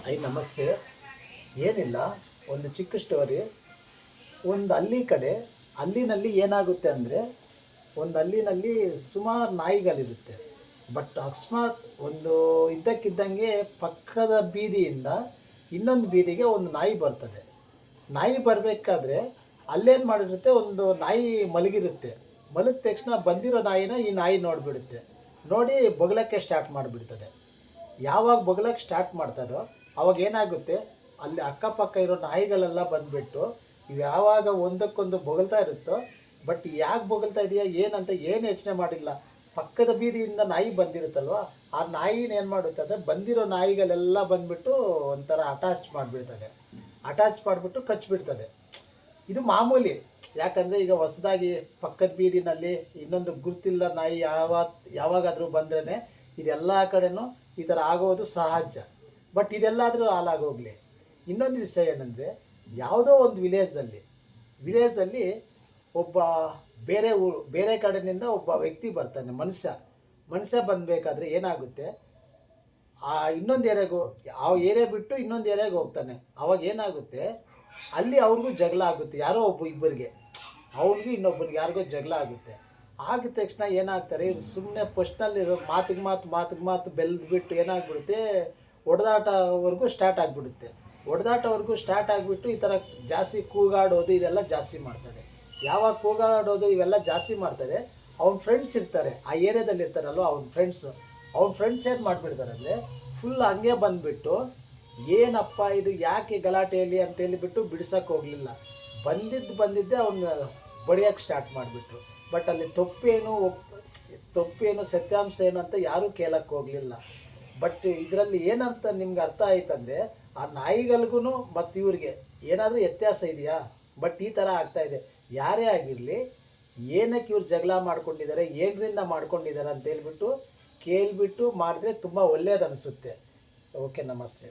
ನಮಸ್ತೆ. ಏನಿಲ್ಲ, ಒಂದು ಚಿಕ್ಕ ಸ್ಟೋರಿ. ಒಂದು ಹಳ್ಳಿ ಕಡೆ, ಹಳ್ಳಿನಲ್ಲಿ ಏನಾಗುತ್ತೆ ಅಂದರೆ, ಒಂದು ಹಳ್ಳಿನಲ್ಲಿ ಸುಮಾರು ನಾಯಿಗಳಿರುತ್ತೆ. ಬಟ್ ಅಕಸ್ಮಾತ್ ಒಂದು ಇದ್ದಕ್ಕಿದ್ದಂಗೆ ಪಕ್ಕದ ಬೀದಿಯಿಂದ ಇನ್ನೊಂದು ಬೀದಿಗೆ ಒಂದು ನಾಯಿ ಬರ್ತದೆ. ನಾಯಿ ಬರಬೇಕಾದ್ರೆ ಅಲ್ಲೇನು ಮಾಡಿರುತ್ತೆ, ಒಂದು ನಾಯಿ ಮಲಗಿರುತ್ತೆ. ಮಲಗಿದ ತಕ್ಷಣ ಬಂದಿರೋ ನಾಯಿನ ಈ ನಾಯಿ ನೋಡಿಬಿಡುತ್ತೆ. ನೋಡಿ ಬೊಗಳಕ್ಕೆ ಸ್ಟಾರ್ಟ್ ಮಾಡಿಬಿಡ್ತದೆ. ಯಾವಾಗ ಬೊಗಳಕ್ಕೆ ಸ್ಟಾರ್ಟ್ ಮಾಡ್ತದೋ ಅವಾಗ ಏನಾಗುತ್ತೆ, ಅಲ್ಲಿ ಅಕ್ಕಪಕ್ಕ ಇರೋ ನಾಯಿಗಳೆಲ್ಲ ಬಂದುಬಿಟ್ಟು ಇವು ಯಾವಾಗ ಒಂದಕ್ಕೊಂದು ಬೊಗಳ್ತಾ ಇರುತ್ತೋ, ಬಟ್ ಯಾಕೆ ಬೊಗಳ್ತಾ ಇದೆಯಾ ಏನಂತ ಏನು ಯೋಚನೆ ಮಾಡಿಲ್ಲ. ಪಕ್ಕದ ಬೀದಿಯಿಂದ ನಾಯಿ ಬಂದಿರುತ್ತಲ್ವ, ಆ ನಾಯಿನ ಏನು ಮಾಡುತ್ತದೆ, ಬಂದಿರೋ ನಾಯಿಗಳೆಲ್ಲ ಬಂದುಬಿಟ್ಟು ಒಂಥರ ಅಟ್ಯಾಚ್ ಮಾಡಿಬಿಡ್ತದೆ. ಅಟ್ಯಾಚ್ ಮಾಡಿಬಿಟ್ಟು ಕಚ್ಚಿಬಿಡ್ತದೆ. ಇದು ಮಾಮೂಲಿ. ಯಾಕಂದರೆ ಈಗ ಹೊಸದಾಗಿ ಪಕ್ಕದ ಬೀದಿನಲ್ಲಿ ಇನ್ನೊಂದು ಗುರುತಿಲ್ಲ ನಾಯಿ ಯಾವಾಗಾದರೂ ಬಂದ್ರೇ ಇದೆಲ್ಲ ಕಡೆನೂ ಈ ಥರ ಆಗೋದು ಸಹಜ. ಬಟ್ ಇದೆಲ್ಲಾದರೂ ಹಾಳಾಗೋಗಲಿ. ಇನ್ನೊಂದು ವಿಷಯ ಏನಂದರೆ, ಯಾವುದೋ ಒಂದು ವಿಲೇಜಲ್ಲಿ ಒಬ್ಬ ಬೇರೆ ಕಡೆಯಿಂದ ಒಬ್ಬ ವ್ಯಕ್ತಿ ಬರ್ತಾನೆ, ಮನುಷ್ಯ ಬಂದಬೇಕಾದ್ರೆ ಏನಾಗುತ್ತೆ, ಆ ಇನ್ನೊಂದು ಏರಿಯಾಗೂ ಆ ಏರಿಯಾ ಬಿಟ್ಟು ಇನ್ನೊಂದು ಏರಿಯಾಗೆ ಹೋಗ್ತಾನೆ. ಅವಾಗ ಏನಾಗುತ್ತೆ, ಅಲ್ಲಿ ಅವ್ರಿಗೂ ಜಗಳ ಆಗುತ್ತೆ. ಯಾರೋ ಇಬ್ಬರಿಗೆ, ಅವ್ರಿಗೂ ಇನ್ನೊಬ್ಬರಿಗೆ ಯಾರಿಗೋ ಜಗಳ ಆಗುತ್ತೆ. ಆಗಿದ ತಕ್ಷಣ ಏನಾಗ್ತಾರೆ, ಇವ್ರು ಸುಮ್ಮನೆ ಫಸ್ಟ್ನಲ್ಲಿ ಮಾತಿಗೆ ಮಾತು ಬೆಳೆದ್ಬಿಟ್ಟು ಏನಾಗ್ಬಿಡುತ್ತೆ, ಹೊಡೆದಾಟವರೆಗೂ ಸ್ಟಾರ್ಟ್ ಆಗಿಬಿಟ್ಟು ಈ ಥರ ಜಾಸ್ತಿ ಕೂಗಾಡೋದು ಇದೆಲ್ಲ ಜಾಸ್ತಿ ಮಾಡ್ತಾರೆ. ಯಾವಾಗ ಕೂಗಾಡೋದು ಇವೆಲ್ಲ ಜಾಸ್ತಿ ಮಾಡ್ತಾರೆ, ಅವ್ನ ಫ್ರೆಂಡ್ಸ್ ಇರ್ತಾರೆ, ಆ ಏರಿಯಾದಲ್ಲಿ ಇರ್ತಾರಲ್ವ ಅವ್ನ ಫ್ರೆಂಡ್ಸ್ ಏನು ಮಾಡಿಬಿಡ್ತಾರೆ ಅಂದರೆ, ಫುಲ್ ಹಂಗೆ ಬಂದುಬಿಟ್ಟು ಏನಪ್ಪ ಇದು ಯಾಕೆ ಗಲಾಟೆಯಲ್ಲಿ ಅಂತೇಳಿಬಿಟ್ಟು ಬಿಡ್ಸೋಕ್ಕೆ ಹೋಗಲಿಲ್ಲ. ಬಂದಿದ್ದೆ ಅವ್ನ ಬಡಿಯೋಕ್ಕೆ ಸ್ಟಾರ್ಟ್ ಮಾಡಿಬಿಟ್ರು. ಬಟ್ ಅಲ್ಲಿ ತಪ್ಪೇನು ಸತ್ಯಾಂಶ ಏನು ಅಂತ ಯಾರೂ ಕೇಳಕ್ಕೆ ಹೋಗಲಿಲ್ಲ. ಬಟ್ ಇದರಲ್ಲಿ ಏನಂತ ನಿಮ್ಗೆ ಅರ್ಥ ಆಯ್ತಂದರೆ, ಆ ನಾಯಿಗಳಿಗೂ ಮತ್ತು ಇವ್ರಿಗೆ ಏನಾದರೂ ವ್ಯತ್ಯಾಸ ಇದೆಯಾ? ಬಟ್ ಈ ಥರ ಆಗ್ತಾಯಿದೆ. ಯಾರೇ ಆಗಿರಲಿ, ಏನಕ್ಕೆ ಇವ್ರು ಜಗಳ ಮಾಡ್ಕೊಂಡಿದ್ದಾರೆ, ಏನರಿಂದ ಮಾಡ್ಕೊಂಡಿದ್ದಾರೆ ಅಂತೇಳ್ಬಿಟ್ಟು ಕೇಳಿಬಿಟ್ಟು ಮಾಡಿದ್ರೆ ತುಂಬ ಒಳ್ಳೆಯದು ಅನಿಸುತ್ತೆ. ಓಕೆ, ನಮಸ್ತೆ.